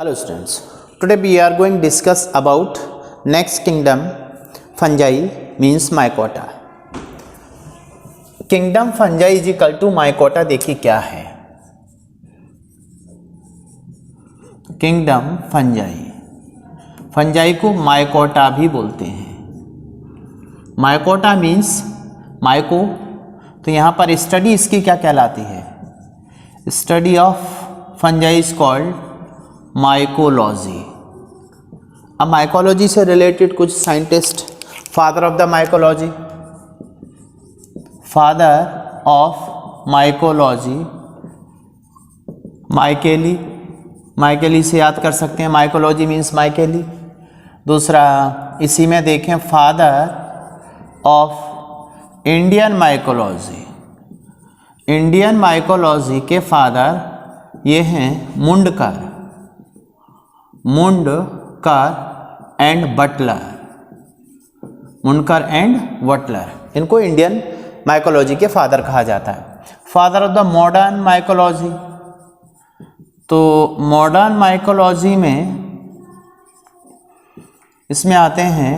Hello students, today we are going to discuss about next kingdom fungi means mycota. Kingdom fungi is equal to mycota. देखिए क्या है kingdom fungi. Fungi को mycota भी बोलते हैं. Mycota means micro, तो यहाँ पर स्टडी इसकी क्या कहलाती है? Study of fungi is called mycology. अब माइकोलॉजी से रिलेटेड कुछ scientist, father of the mycology, father of mycology माइकेली. माइकेली से याद कर सकते हैं, माइकोलॉजी मीन्स माइकेली. दूसरा इसी में देखें, father of Indian mycology. Indian mycology के फादर ये हैं Mundkur. Mundkur and Butler. Mundkur and Butler, इनको इंडियन माइकोलॉजी के फादर कहा जाता है. Father of the modern mycology, तो मॉडर्न माइकोलॉजी में इसमें आते हैं,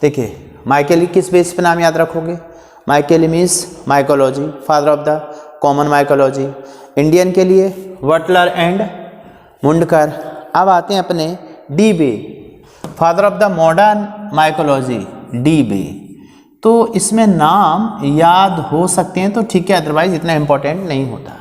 देखिए माइकेली किस बेस पे नाम याद रखोगे? Micheli means mycology, father of the common mycology. Indian के लिए बटलर एंड मुंडकर. अब आते हैं अपने de Bary, father of the modern mycology de Bary. तो इसमें नाम याद हो सकते हैं तो ठीक है, अदरवाइज इतना इम्पोर्टेंट नहीं होता.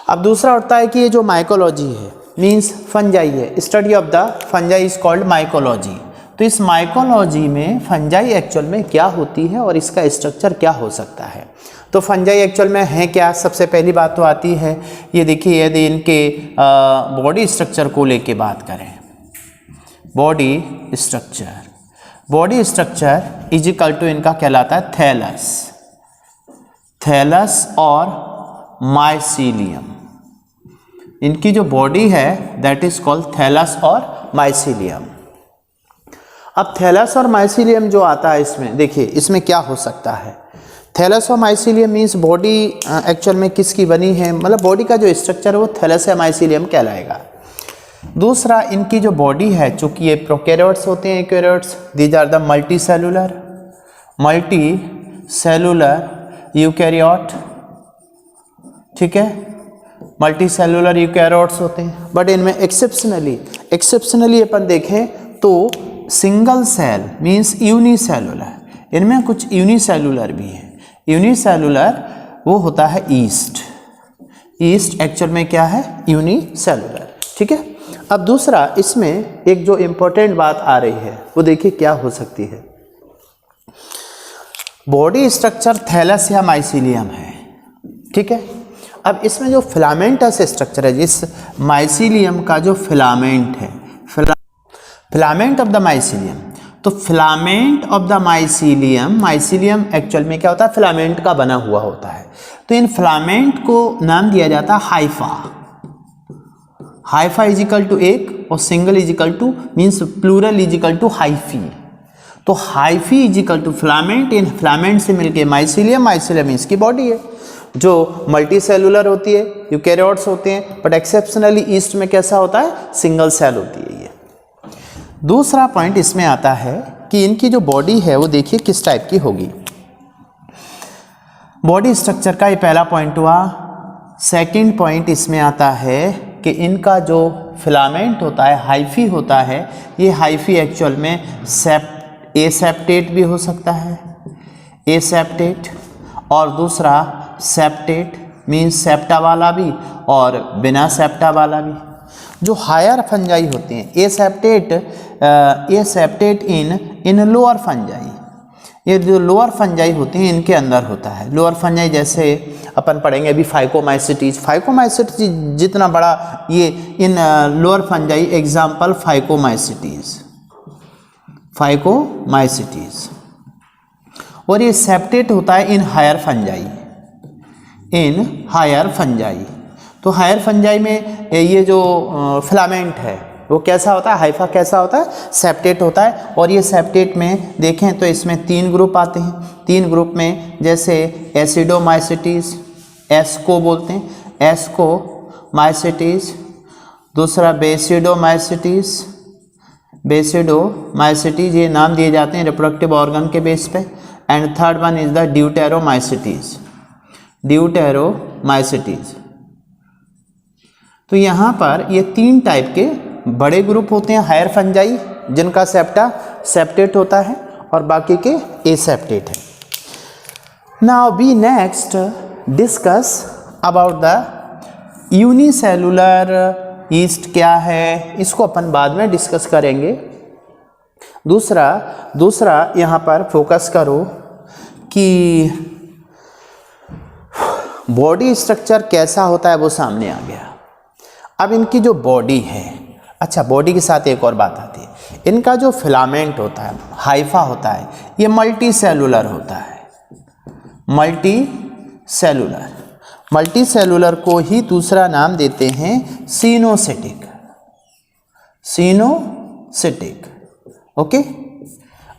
अब दूसरा होता है कि ये जो माइकोलॉजी है मीन्स फंजाई है. Study of the fungi is called mycology. तो इस माइकोलॉजी में फंजाई एक्चुअल में क्या होती है और इसका स्ट्रक्चर क्या हो सकता है? तो फंजाई एक्चुअल में है क्या? सबसे पहली बात तो आती है, ये देखिए, यदि इनके बॉडी स्ट्रक्चर को लेके बात करें, body structure, body structure is equal to इनका कहलाता है थैलस. थैलस और माइसीलियम. इनकी जो बॉडी है दैट इज कॉल्ड थैलस और माइसीलियम. अब थैलस और माइसीलियम जो आता है इसमें, देखिए इसमें क्या हो सकता है? थैलस और माइसीलियम मीन्स बॉडी एक्चुअल में किसकी बनी है, मतलब बॉडी का जो स्ट्रक्चर है वो थैलस या माइसीलियम कहलाएगा. दूसरा, इनकी जो बॉडी है, चूंकि ये प्रोकैरियोट्स होते हैं, eukaryotes, these are the multi cellular eukaryote. ठीक है, मल्टी सेलुलर यूकैरियोट्स होते हैं. बट इनमें एक्सेप्शनली अपन देखें तो सिंगल सेल मीन्स यूनिसेलुलर. इनमें कुछ यूनिसेलुलर भी हैं. यूनिसेलुलर वो होता है ईस्ट. ईस्ट एक्चुअल में क्या है? यूनिसेलुलर. ठीक है. अब दूसरा, इसमें एक जो इम्पोर्टेंट बात आ रही है वो देखिए क्या हो सकती है. बॉडी स्ट्रक्चर थैलस या माइसीलियम है. ठीक है. अब इसमें जो फिलामेंटस स्ट्रक्चर है, जिस माइसीलियम का जो फिलामेंट है, फिलामेंट ऑफ द माइसीलियम, तो filament of the mycelium, mycelium actual में क्या होता है? फिलामेंट का बना हुआ होता है. तो इन फिलामेंट को नाम दिया जाता है hypha. Hypha is equal to एक और single is equal to means plural is equal to hyphae. तो hyphae is equal to filament. इन फिलामेंट से मिलके माइसीलियम, माइसीलियम इसकी बॉडी है जो मल्टी सेलुलर होती है, यूकैरियोट्स होते हैं, बट एक्सेप्शनली ईस्ट में कैसा होता है? सिंगल सेल होती है ये. दूसरा पॉइंट इसमें आता है कि इनकी जो बॉडी है वो देखिए किस टाइप की होगी. बॉडी स्ट्रक्चर का ये पहला पॉइंट हुआ. सेकंड पॉइंट इसमें आता है कि इनका जो फिलामेंट होता है, हाइफी होता है, ये हाइफी एक्चुअल में एसेप्टेट भी हो सकता है, एसेप्टेट. और दूसरा सेप्टेट मीन्स सेप्टा वाला भी और बिना सेप्टा वाला भी. जो हायर फंजाई होते हैं, एसेप्टेट इन लोअर फंजाई. ये जो लोअर फंजाई होते हैं इनके अंदर होता है. लोअर फंजाई जैसे अपन पढ़ेंगे अभी फाइकोमाइसिटीज. फाइकोमाइसिटीज जितना बड़ा ये in lower fungi, example phycomycetes, phycomycetes. और ये सेप्टेट होता है in higher fungi, in higher fungi. तो हायर फंजाई में ये जो फिलामेंट है वो कैसा होता है? हाइफा कैसा होता है? सेप्टेट होता है. और ये सेप्टेट में देखें तो इसमें 3 ग्रुप आते हैं. 3 ग्रुप में जैसे एसिडोमाइसिटीज, एस्को बोलते हैं, एस्को माइसिटीज, दूसरा बेसिडोमाइसिटीज, बेसिडोमाइसिटीज ये नाम दिए जाते हैं रिप्रोडक्टिव ऑर्गन के बेस पे। And third one is the deuteromycetes, deuteromycetes. तो यहाँ पर ये 3 टाइप के बड़े ग्रुप होते हैं, हायर फंजाई जिनका सेप्टा सेप्टेट होता है और बाकी के एसेप्टेट है। Now we next discuss about the unicellular yeast क्या है, इसको अपन बाद में डिस्कस करेंगे। दूसरा यहाँ पर फोकस करो कि बॉडी स्ट्रक्चर कैसा होता है वो सामने आ गया। अब इनकी जो बॉडी है, अच्छा बॉडी के साथ एक और बात आती है, इनका जो फिलामेंट होता है, हाइफा होता है, ये मल्टी सेलुलर होता है। मल्टी सेलुलर को ही दूसरा नाम देते हैं सिनोसिटिक, सिनोसिटिक। ओके,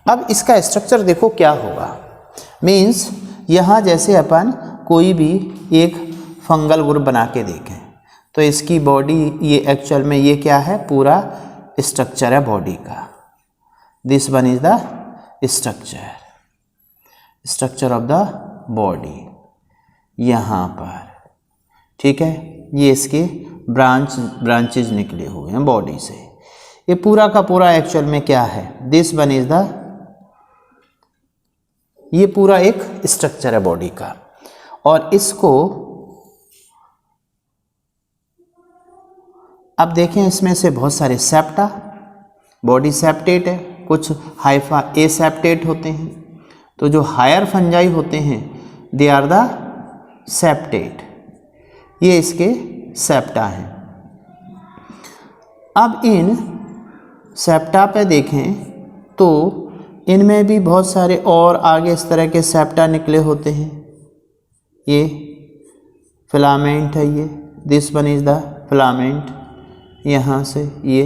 अब इसका स्ट्रक्चर देखो क्या होगा। मीन्स यहाँ जैसे अपन कोई भी एक फंगल ग्रुप बना के देखें तो इसकी बॉडी, ये एक्चुअल में ये क्या है, पूरा स्ट्रक्चर है बॉडी का। This one is the structure of the body यहाँ पर, ठीक है। ये इसके ब्रांचेज निकले हुए हैं बॉडी से। ये पूरा का पूरा एक्चुअल में क्या है, दिस वन इज द, ये पूरा एक स्ट्रक्चर है बॉडी का। और इसको अब देखें, इसमें से बहुत सारे सेप्टा, बॉडी सेप्टेट है, कुछ हाइफा ए सेप्टेट होते हैं। तो जो हायर फंजाई होते हैं दे आर द सेप्टेट, ये इसके सेप्टा हैं। अब इन सेप्टा पे देखें तो इनमें भी बहुत सारे और आगे इस तरह के सेप्टा निकले होते हैं। ये फिलामेंट है, ये this one is the filament, यहाँ से ये।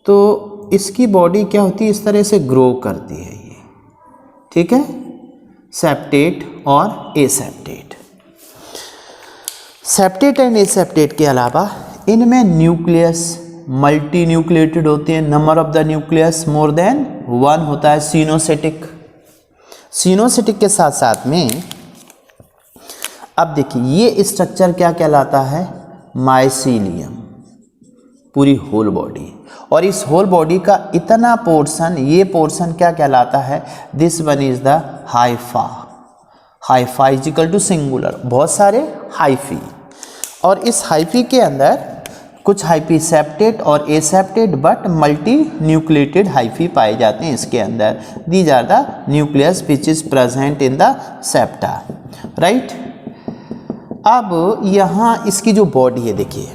तो इसकी बॉडी क्या होती है, इस तरह से ग्रो करती है ये, ठीक है। सेप्टेट और एसेप्टेट, सेप्टेट एंड एसेप्टेट के अलावा इनमें न्यूक्लियस मल्टी न्यूक्लिएटेड होते हैं। Number of the nucleus more than 1 होता है। सिनोसिटिक, सिनोसिटिक के साथ साथ में अब देखिए ये स्ट्रक्चर क्या कहलाता है, माइसीलियम, पूरी होल बॉडी। और इस होल बॉडी का इतना पोर्शन, ये पोर्शन क्या कहलाता है, this one is the hypha. Hypha is equal to singular, बहुत सारे हाइफी। और इस हाइफी के अंदर कुछ हाइफी सेप्टेट और aseptate but multi nucleated hyphae पाए जाते हैं इसके अंदर। These are the nucleus which is present in the septa, right. अब यहाँ इसकी जो बॉडी है देखिए,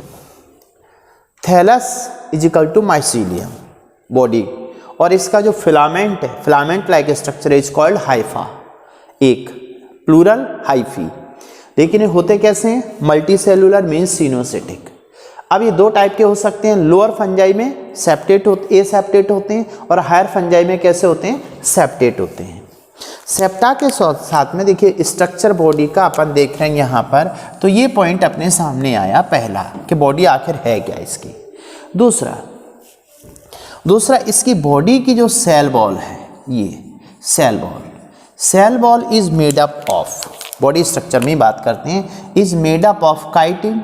thallus is equal to mycelium body, और इसका जो फिलामेंट है, filament like structure is called Haifa, एक प्लूरल हाइफी। लेकिन ये होते कैसे हैं, मल्टी सेलुलर मीन्स सिनोसिटिक। अब ये 2 टाइप के हो सकते हैं, लोअर फंजाई में सेप्टेट होते, ए सेप्टेट होते हैं, और हायर फंजाई में कैसे होते हैं, सेप्टेट होते हैं। सेप्टा के साथ में देखिए स्ट्रक्चर बॉडी का अपन देख रहे हैं यहाँ पर, तो ये पॉइंट अपने सामने आया पहला कि बॉडी आखिर है क्या इसकी। दूसरा इसकी बॉडी की जो सेल वॉल है, ये cell wall is made up of, body structure में बात करते हैं, is made up of chitin.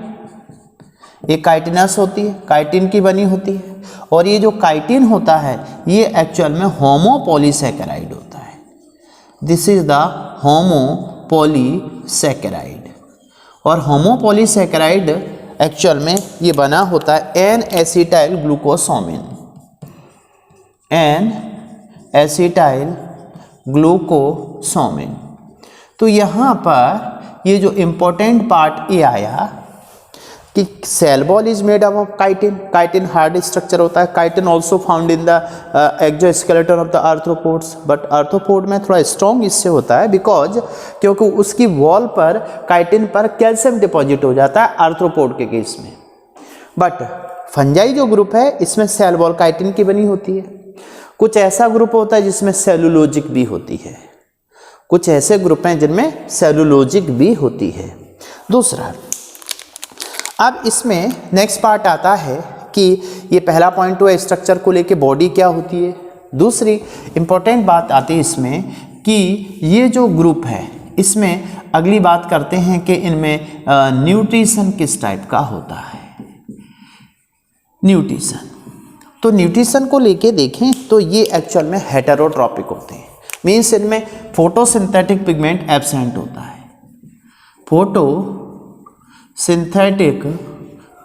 ये काइटिनस होती है, काइटिन की बनी होती है। और ये जो काइटिन होता है ये एक्चुअल में होमोपॉलीसैकेराइड होता है। This is the homopolysaccharide. और होमोपॉलीसैकेराइड एक्चुअल में ये बना होता है N acetyl glucosamine, N acetyl glucosamine. तो यहाँ पर ये जो इम्पोर्टेंट पार्ट ये आया कि cell wall is made up of chitin, chitin hard structure होता है। Chitin also found in the exoskeleton of the arthropods, but arthropod में थोड़ा स्ट्रॉन्ग इससे होता है बिकॉज क्योंकि उसकी वॉल पर काइटिन पर कैल्शियम डिपॉजिट हो जाता है आर्थ्रोपोड के केस में। बट फंजाई जो ग्रुप है इसमें सेल वॉल काइटिन की बनी होती है। कुछ ऐसा ग्रुप होता है जिसमें सेलुलोजिक भी होती है, कुछ ऐसे ग्रुप हैं जिनमें सेलुलोजिक भी होती है। दूसरा, अब इसमें नेक्स्ट पार्ट आता है कि ये पहला पॉइंट हुआ स्ट्रक्चर को लेके बॉडी क्या होती है। दूसरी इंपॉर्टेंट बात आती है इसमें कि ये जो ग्रुप है इसमें अगली बात करते हैं कि इनमें न्यूट्रिशन किस टाइप का होता है। न्यूट्रिशन, तो न्यूट्रिशन को लेके देखें तो ये एक्चुअल में हेटेरोट्रॉपिक होते हैं, मीन्स इनमें फोटोसिंथेटिक पिगमेंट एब्सेंट होता है। फोटोसिंथेटिक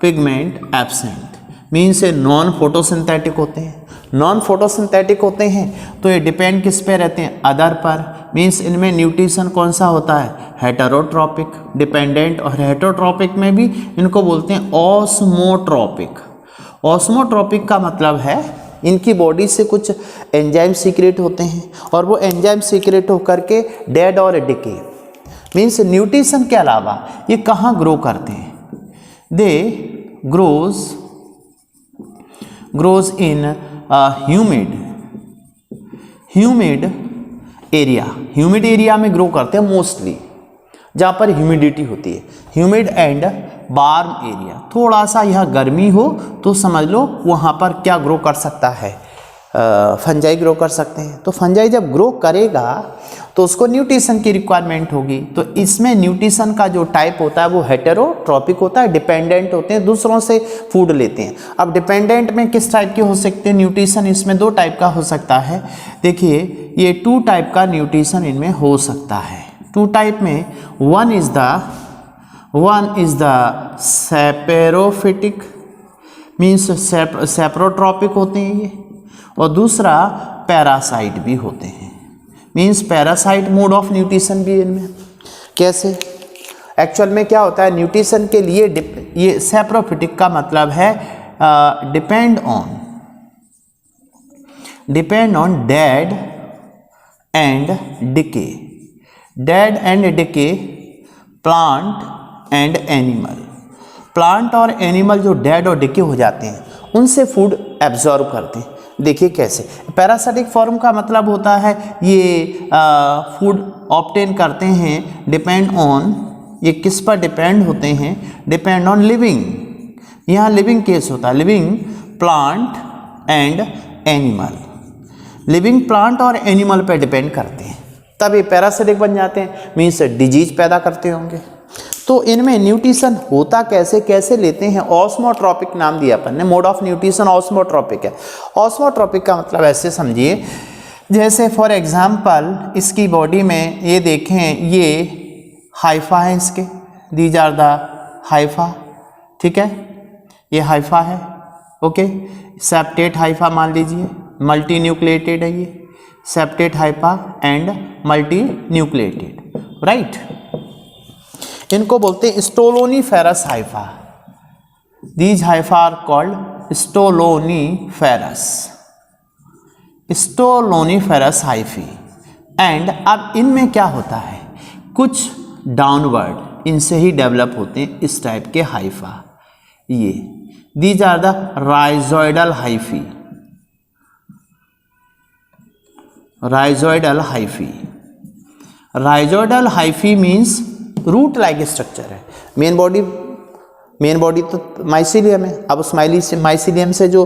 पिगमेंट एब्सेंट मीन्स ये नॉन फोटोसिंथेटिक होते हैं। नॉन फोटोसिंथेटिक होते हैं तो ये डिपेंड किस पे रहते हैं, अदर पर, मीन्स इनमें न्यूट्रिशन कौन सा होता है, हेटेरोट्रॉपिक डिपेंडेंट, और हेटेरोट्रॉपिक में भी इनको बोलते हैं ऑस्मोट्रॉपिक। ऑस्मोट्रॉपिक का मतलब है इनकी बॉडी से कुछ एंजाइम सीक्रेट होते हैं और वो एंजाइम सीक्रेट होकर के डेड और डिके, मीन्स न्यूट्रिशन के अलावा ये कहाँ ग्रो करते हैं, दे ग्रोज इन ह्यूमिड एरिया में ग्रो करते हैं मोस्टली, जहाँ पर ह्यूमिडिटी होती है, ह्यूमिड एंड वार्म एरिया। थोड़ा सा यह गर्मी हो तो समझ लो वहाँ पर क्या ग्रो कर सकता है, फंजाई ग्रो कर सकते हैं। तो फंजाई जब ग्रो करेगा तो उसको न्यूट्रिशन की रिक्वायरमेंट होगी। तो इसमें न्यूट्रिशन का जो टाइप होता है वो हेटेरोट्रॉपिक होता है, डिपेंडेंट होते हैं, दूसरों से फूड लेते हैं। अब डिपेंडेंट में किस टाइप के हो सकते हैं न्यूट्रिशन, इसमें दो टाइप का हो सकता है। देखिए ये टू टाइप का न्यूट्रिशन इनमें हो सकता है। टू टाइप में one is the saprophytic, means saprotrophic होते हैं ये, और दूसरा पैरासाइट भी होते हैं, means parasite mode of nutrition भी इनमें। कैसे, एक्चुअल में क्या होता है न्यूट्रिशन के लिए, ये सेप्रोफिटिक का मतलब है depend on dead and decay, dead and decay plant and animal. Plant और एनिमल जो डेड और डिके हो जाते हैं उनसे फूड एब्जॉर्ब करते हैं। देखिए कैसे, पैरासाइटिक फॉर्म का मतलब होता है ये फूड ऑब्टेन करते हैं डिपेंड ऑन, ये किस पर डिपेंड होते हैं, डिपेंड ऑन लिविंग, यहाँ लिविंग केस होता है, living plant and animal, living plant और एनिमल पर डिपेंड करते हैं, तब ये पैरासाइटिक बन जाते हैं, मीन्स डिजीज पैदा करते होंगे। तो इनमें न्यूट्रिशन होता कैसे लेते हैं, ऑस्मोट्रॉपिक नाम दिया अपन ने, मोड ऑफ न्यूट्रिशन ऑस्मोट्रॉपिक है। ऑस्मोट्रॉपिक का मतलब ऐसे समझिए, जैसे फॉर एग्जांपल इसकी बॉडी में ये देखें, ये हाइफा है इसके, दीज आर द हाइफा, ठीक है, ये हाइफा है, ओके, सेप्टेट हाइफा मान लीजिए, मल्टी न्यूक्लिएटेड है ये, septate hypha and multi nucleated, right. इनको बोलते हैं stoloniferous hypha, these hyphae are called stoloniferous hyphae. And अब इनमें क्या होता है, कुछ डाउनवर्ड इनसे ही डेवलप होते हैं इस टाइप के हाइफा, ये these are the rhizoidal hyphae, rhizoidal hyphae means root like structure है। मेन बॉडी तो माइसीलियम है। अब उस माइसीलियम से जो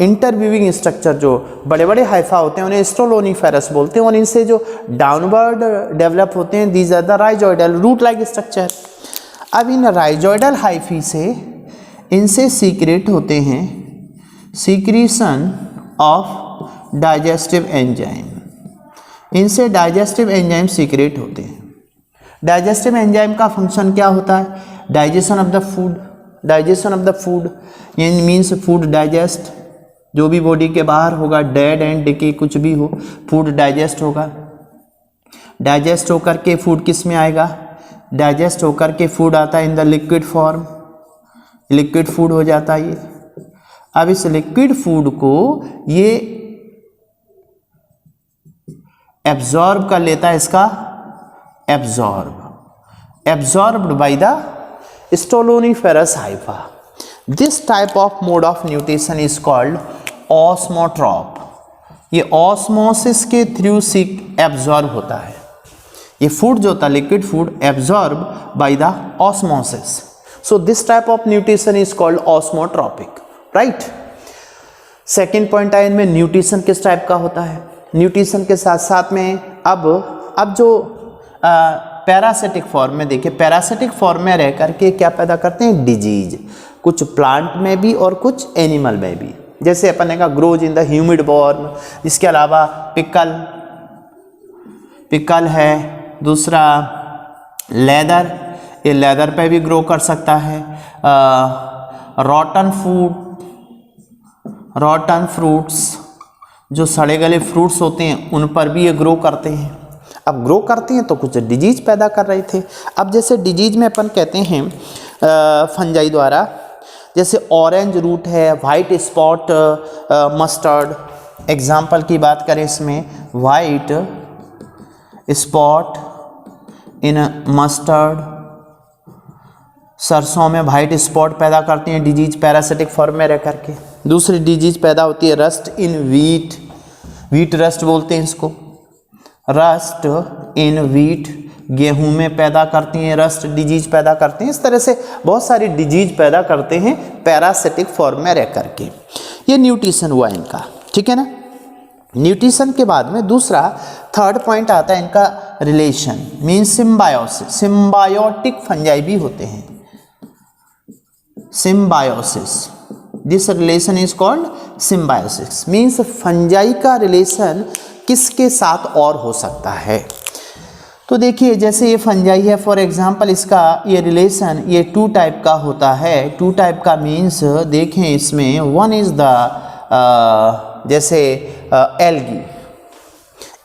इंटरवीविंग स्ट्रक्चर जो बड़े बड़े हाइफा होते हैं उन्हें स्टोलोनीफेरस बोलते हैं, और इनसे जो डाउनवर्ड डेवलप होते हैं these are the rhizoidal root like structure. अब इन राइजोइडल हाइफी से इनसे सीक्रेट होते हैं सीक्रीशन ऑफ डाइजेस्टिव एंजाइम, इनसे डाइजेस्टिव एंजाइम सीक्रेट होते हैं। डाइजेस्टिव एंजाइम का फंक्शन क्या होता है, डाइजेशन ऑफ द फूड, यानी मीन्स फूड डाइजेस्ट, जो भी बॉडी के बाहर होगा, डेड एंड डिके कुछ भी हो, फूड डाइजेस्ट होगा। डाइजेस्ट होकर के फूड किस में आएगा, डाइजेस्ट होकर के फूड आता है in the liquid form, liquid food हो जाता है ये। अब इस लिक्विड फूड को ये एब्जॉर्ब कर लेता है, इसका absorbed by the stoloniferous hypha. This type of mode of nutrition is called osmotrop. ये ऑस्मोसिस के थ्रू एब्जॉर्ब होता है, ये फूड जो होता है liquid food absorb by the osmosis, so this type of nutrition is called osmotrophic, right. Second point आया इनमें, न्यूट्रिशन किस टाइप का होता है। न्यूट्रिशन के साथ साथ में अब जो पैरासिटिक फॉर्म में देखिए, पैरासिटिक फॉर्म में रह करके क्या पैदा करते हैं, डिजीज, कुछ प्लांट में भी और कुछ एनिमल में भी। जैसे अपन ने कहा grows in the humid born, इसके अलावा पिकल है, दूसरा लेदर, ये लेदर पे भी ग्रो कर सकता है। रॉटन फ्रूट्स, जो सड़े गले फ्रूट्स होते हैं उन पर भी ये ग्रो करते हैं। अब ग्रो करते हैं तो कुछ डिजीज पैदा कर रहे थे। अब जैसे डिजीज में अपन कहते हैं फंजाई द्वारा, जैसे ऑरेंज रूट है, वाइट स्पॉट मस्टर्ड, एग्जाम्पल की बात करें इसमें, वाइट स्पॉट इन मस्टर्ड, सरसों में वाइट स्पॉट पैदा करती हैं डिजीज पैरासिटिक फॉर्म में रह करके। दूसरी डिजीज पैदा होती है रस्ट इन वीट, वीट रस्ट बोलते हैं इसको, रस्ट इन वीट, गेहूं में पैदा करती हैं रस्ट डिजीज पैदा करते हैं। इस तरह से बहुत सारी डिजीज पैदा करते हैं पैरासिटिक फॉर्म में रह करके। ये न्यूट्रिशन हुआ इनका, ठीक है ना। न्यूट्रिशन के बाद में दूसरा थर्ड पॉइंट आता है इनका relation, means symbiosis. Symbiotic fungi भी होते हैं, symbiosis, this relation is called symbiosis, means fungi का रिलेशन किसके साथ और हो सकता है। तो देखिए जैसे ये फंजाई है, फॉर एग्जांपल इसका ये रिलेशन ये 2 टाइप का होता है। 2 टाइप का मीन्स देखें इसमें, वन इज द जैसे एल्गी,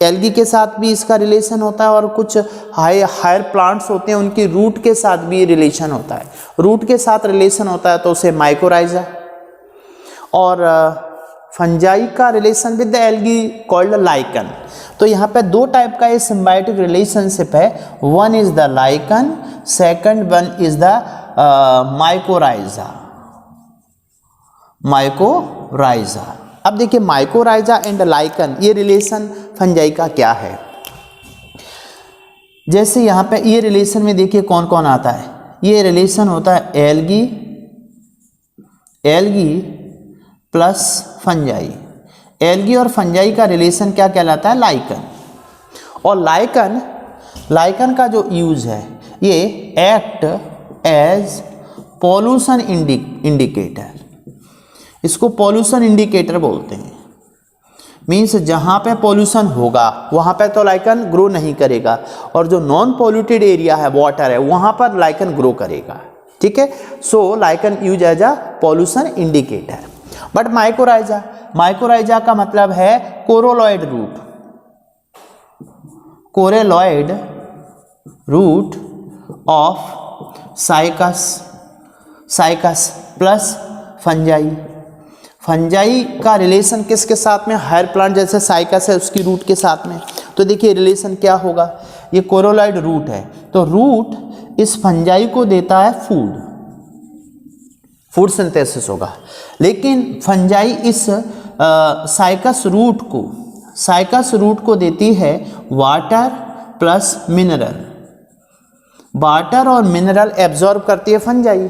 एल्गी के साथ भी इसका रिलेशन होता है, और कुछ हायर प्लांट्स होते हैं उनकी रूट के साथ भी रिलेशन होता है। रूट के साथ रिलेशन होता है तो उसे माइकोराइजा, और फंजाई का relation with the algae called lichen. तो यहाँ पे 2 टाइप का ये सिम्बायोटिक रिलेशनशिप है, one is the lichen, second one is the mycorrhiza, mycorrhiza. अब देखिए माइकोराइजा एंड लाइकन, ये रिलेशन फंजाई का क्या है। जैसे यहाँ पे ये रिलेशन में देखिए कौन कौन आता है। ये रिलेशन होता है एल्गी प्लस फंजाई। एल्गी और फंजाई का रिलेशन क्या कहलाता है, लाइकन। और लाइकन का जो यूज है, ये एक्ट एज पॉल्यूशन इंडिकेटर, इसको पॉल्यूशन इंडिकेटर बोलते हैं। मीन्स जहाँ पे पॉल्यूशन होगा वहाँ पे तो लाइकन ग्रो नहीं करेगा, और जो नॉन पॉल्यूटेड एरिया है, वाटर है, वहाँ पर लाइकन ग्रो करेगा, ठीक है। So lichen use as a pollution indicator. But mycorrhiza का मतलब है coralloid root, coralloid root of Cycas plus fungi. Fungi का रिलेशन किसके साथ में, हायर प्लांट जैसे साइकस है उसकी रूट के साथ में। तो देखिए रिलेशन क्या होगा, ये कोरोलॉइड रूट है, तो रूट इस फंजाई को देता है फूड सिंथेसिस होगा, लेकिन फंजाई इस साइकस रूट को देती है वाटर प्लस मिनरल। वाटर और मिनरल एब्जॉर्ब करती है फंजाई,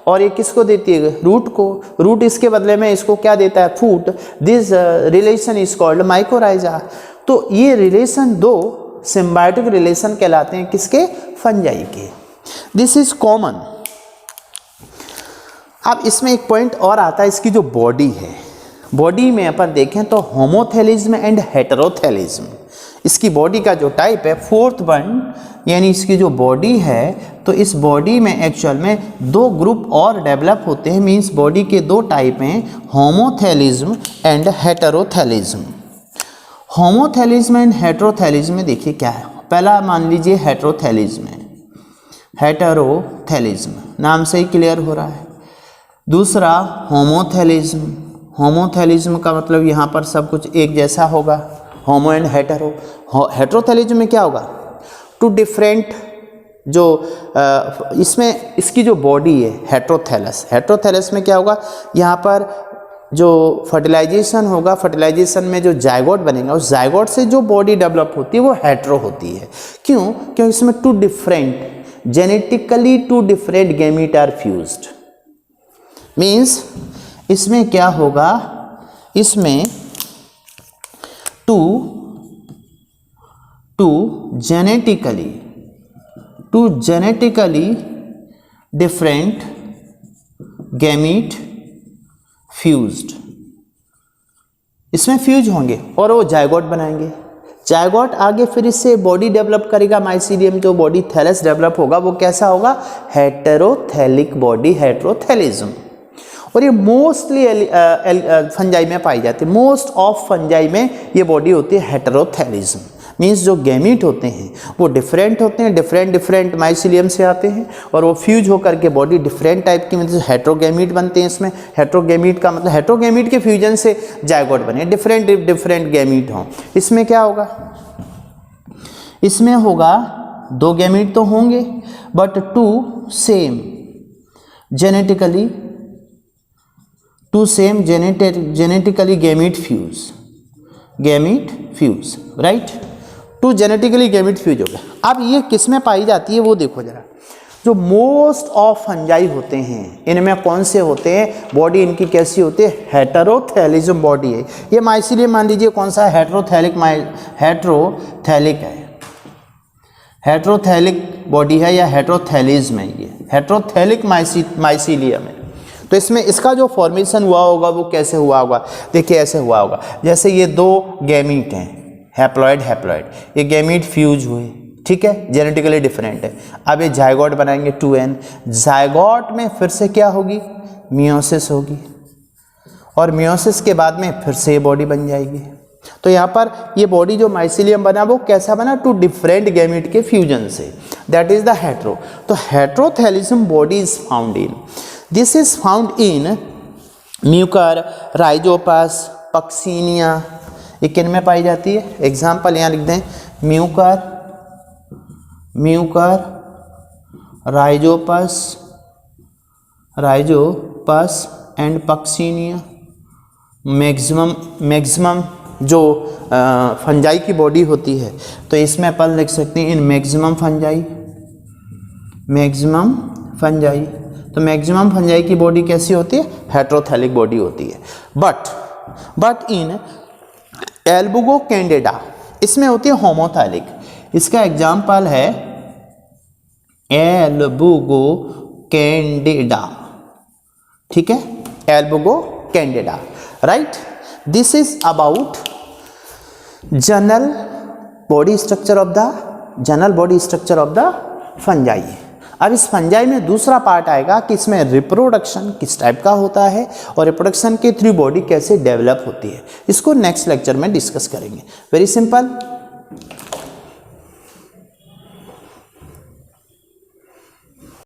और ये किसको देती है, रूट को। रूट इसके बदले में इसको क्या देता है, food. This relation is called mycorrhiza. तो ये रिलेशन 2 सिम्बायोटिक रिलेशन कहलाते हैं, किसके, फंजाई के। This is common. अब इसमें एक पॉइंट और आता है, इसकी जो बॉडी है, बॉडी में अपन देखें तो होमोथेलिज्म एंड हेटेरोथेलिज्म, इसकी बॉडी का जो टाइप है, 4th वन, यानी इसकी जो बॉडी है, तो इस बॉडी में एक्चुअल में 2 ग्रुप और डेवलप होते हैं। मीन्स बॉडी के 2 टाइप हैं, होमोथेलिज्म एंड हेटेरोथेलिज्म। होमोथेलिज्म एंड हेटेरोथेलिज्म में देखिए क्या है। पहला मान लीजिए हेटेरोथेलिज्म है, हेटेरोथेलिज्म नाम से ही क्लियर हो रहा है। दूसरा होमोथेलिज्म, होमोथेलिज्म का मतलब यहाँ पर सब कुछ एक जैसा होगा, होमो एंड हेटेरो। हेटेरोथेलिज्म में क्या होगा, 2 डिफरेंट, जो इसमें इसकी जो बॉडी है हेटेरोथैलस में क्या होगा, यहाँ पर जो फर्टिलाइजेशन होगा, फर्टिलाइजेशन में जो जायगोट बनेगा, उस जायगोट से जो बॉडी डेवलप होती है वो हेटेरो होती है। क्यों, क्योंकि इसमें 2 different genetically two different gamete are fused. Means इसमें क्या होगा, इसमें two genetically different gamete fused, इसमें फ्यूज होंगे और वो जायगोट बनाएंगे। जायगोट आगे फिर इससे बॉडी डेवलप करेगा, माइसीलियम जो बॉडी थैलस डेवलप होगा वो कैसा होगा, हेटेरोथैलिक बॉडी, हेटेरोथैलिज्म। और ये मोस्टली फंजाई में पाई जाती है, मोस्ट ऑफ फंजाई में ये बॉडी होती है हेटेरोथैलिज्म। मीन्स जो गैमीट होते हैं वो डिफरेंट होते हैं, डिफरेंट माइसीलियम से आते हैं और वो फ्यूज होकर के बॉडी डिफरेंट टाइप की, मतलब हेट्रोगैमीट बनते हैं। इसमें हेट्रोगैमीट का मतलब हेट्रोगैमीट के फ्यूजन से जायगोट बने, डिफरेंट गैमीट हों। इसमें क्या होगा, इसमें होगा 2 गैमीट तो होंगे but 2 same genetically gamete fuse, right. 2 genetically gamete fuse हो गया। अब ये किस में पाई जाती है वो देखो जरा। जो मोस्ट ऑफ फंजाई होते हैं इनमें कौन से होते हैं, बॉडी इनकी कैसी होती है, हेटेरोथैलिज्म बॉडी है। ये माइसीलियम मान लीजिए कौन सा है, हेटेरोथैलिक बॉडी है या हेटेरोथैलिज्म है, ये हेटेरोथैलिक माइसीलियम है। तो इसमें इसका जो फॉर्मेशन हुआ होगा वो कैसे हुआ होगा, देखिए ऐसे हुआ होगा, जैसे ये 2 गैमीट हैं, हैप्लॉइड, ये गैमीट फ्यूज हुए, ठीक है, जेनेटिकली डिफरेंट है। अब ये जायगोट बनाएंगे 2n, जायगोट में फिर से क्या होगी, मियोसिस होगी और मियोसिस के बाद में फिर से ये बॉडी बन जाएगी। तो यहाँ पर ये बॉडी जो माइसीलियम बना वो कैसा बना, 2 डिफरेंट गैमीट के फ्यूजन से, दैट इज द हेटेरो। तो heterothallism body is found in, this is found in Mucor, Rhizopus, Puccinia. ये किन में पाई जाती है, एग्जाम्पल यहाँ लिख दें, Mucor, Rhizopus and Puccinia. Maximum जो फंजाई की बॉडी होती है तो इसमें अपन लिख सकते हैं इन मैक्सिमम फंजाई। तो मैक्सिमम फंजाई की बॉडी कैसी होती है, हेटेरोथैलिक बॉडी होती है। बट इन एल्बुगो कैंडिडा इसमें होती है होमोथैलिक। इसका एग्जाम्पल है एल्बुगो कैंडिडा, ठीक है, Albugo candida, right. This is about general body structure of the fungi. अब इस फंजाई में दूसरा पार्ट आएगा कि इसमें रिप्रोडक्शन किस टाइप का होता है और रिप्रोडक्शन के थ्रू बॉडी कैसे डेवलप होती है, इसको नेक्स्ट लेक्चर में डिस्कस करेंगे। Very simple.